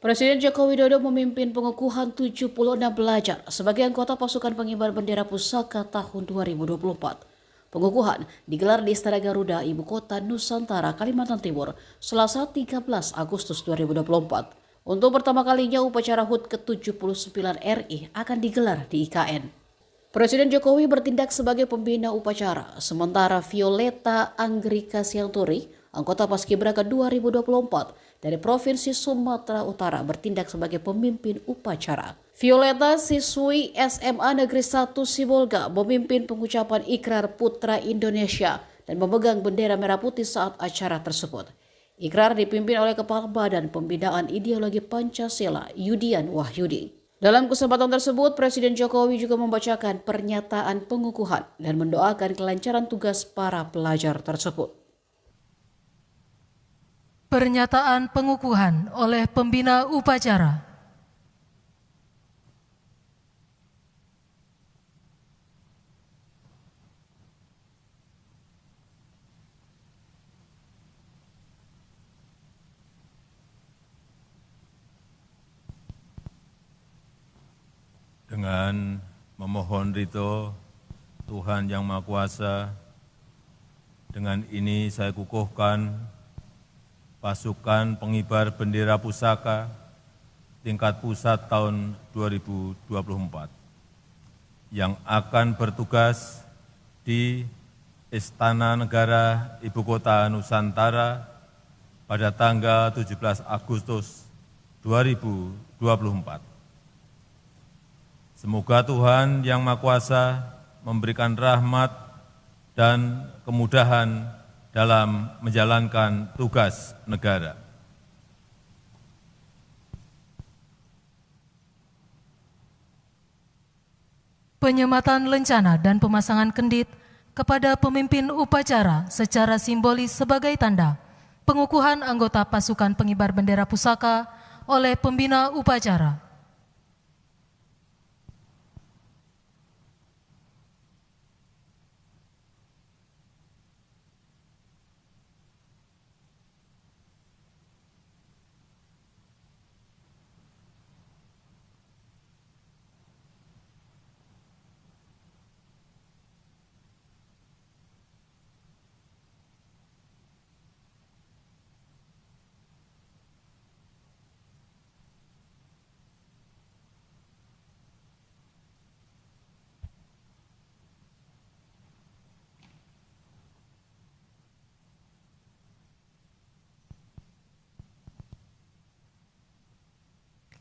Presiden Joko Widodo memimpin pengukuhan 76 pelajar sebagai anggota pasukan pengibar bendera pusaka tahun 2024. Pengukuhan digelar di Istana Garuda, Ibu Kota Nusantara, Kalimantan Timur, Selasa 13 Agustus 2024. Untuk pertama kalinya upacara HUT ke-79 RI akan digelar di IKN. Presiden Jokowi bertindak sebagai pembina upacara, sementara Violeta Anggrika Sianturi, anggota Paskibraka 2024 dari Provinsi Sumatera Utara, bertindak sebagai pemimpin upacara. Violeta, siswi SMA Negeri 1 Sibolga, memimpin pengucapan Ikrar Putra Indonesia dan memegang bendera merah putih saat acara tersebut. Ikrar dipimpin oleh Kepala Badan Pembinaan Ideologi Pancasila, Yudian Wahyudi. Dalam kesempatan tersebut, Presiden Jokowi juga membacakan pernyataan pengukuhan dan mendoakan kelancaran tugas para pelajar tersebut. Pernyataan pengukuhan oleh pembina upacara. Dengan memohon ridho Tuhan Yang Maha Kuasa, dengan ini saya kukuhkan pasukan pengibar bendera pusaka tingkat pusat tahun 2024 yang akan bertugas di Istana Negara Ibu Kota Nusantara pada tanggal 17 Agustus 2024. Semoga Tuhan Yang Maha Kuasa memberikan rahmat dan kemudahan dalam menjalankan tugas negara. Penyematan lencana dan pemasangan kendit kepada pemimpin upacara secara simbolis sebagai tanda pengukuhan anggota pasukan pengibar bendera pusaka oleh pembina upacara.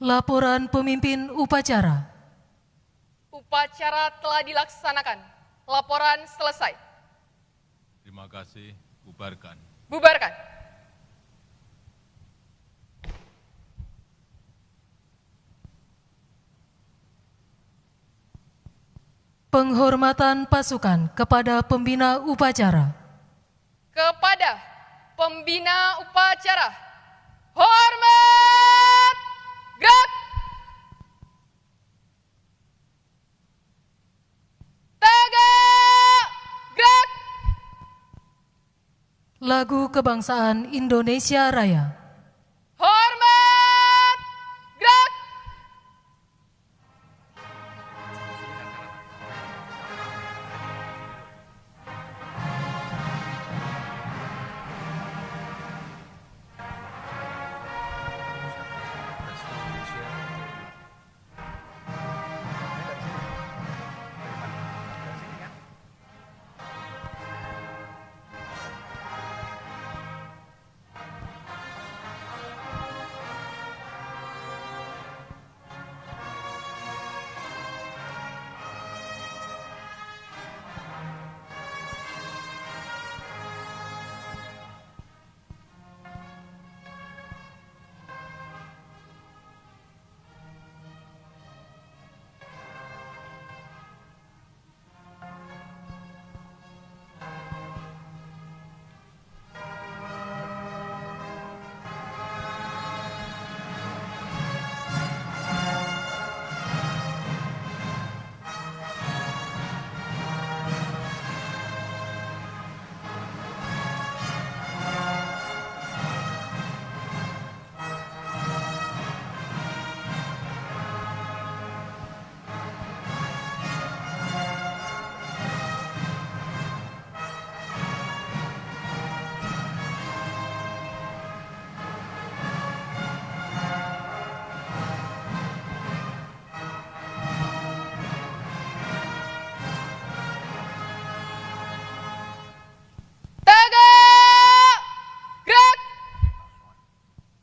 Laporan pemimpin upacara. Upacara telah dilaksanakan. Laporan selesai. Terima kasih. Bubarkan. Bubarkan. Penghormatan pasukan kepada pembina upacara. Kepada pembina upacara, hormat, gerak. Tegak, gerak. Lagu Kebangsaan Indonesia Raya. Hormat, gerak.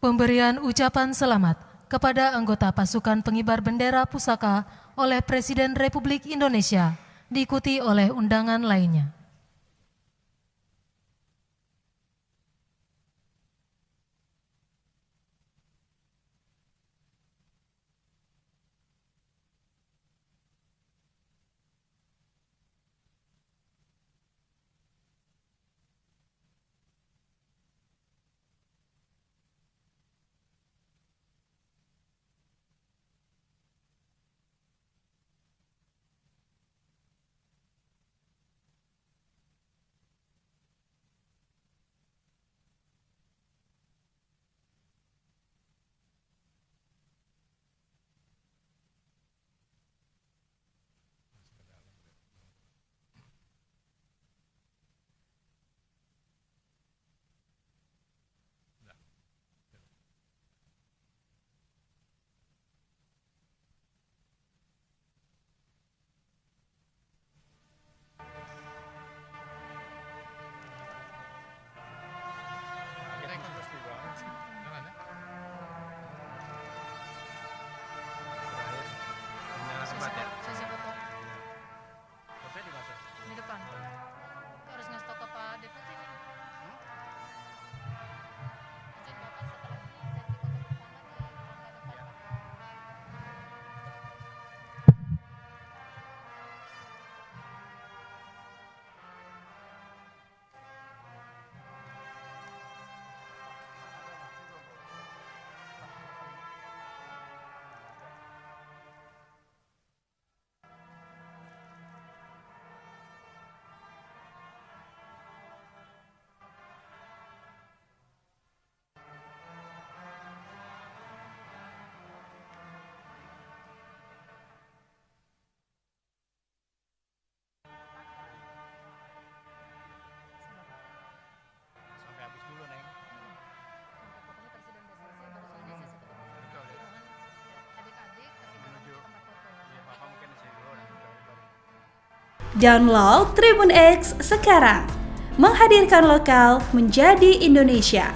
Pemberian ucapan selamat kepada anggota pasukan pengibar bendera pusaka oleh Presiden Republik Indonesia, diikuti oleh undangan lainnya. Sesi foto. Di depan. Harus ngasih tau ke Pak Deputi nih. Izin Bapak setelah ini sesi foto bersama di depan. Download Tribun X sekarang, menghadirkan lokal menjadi Indonesia.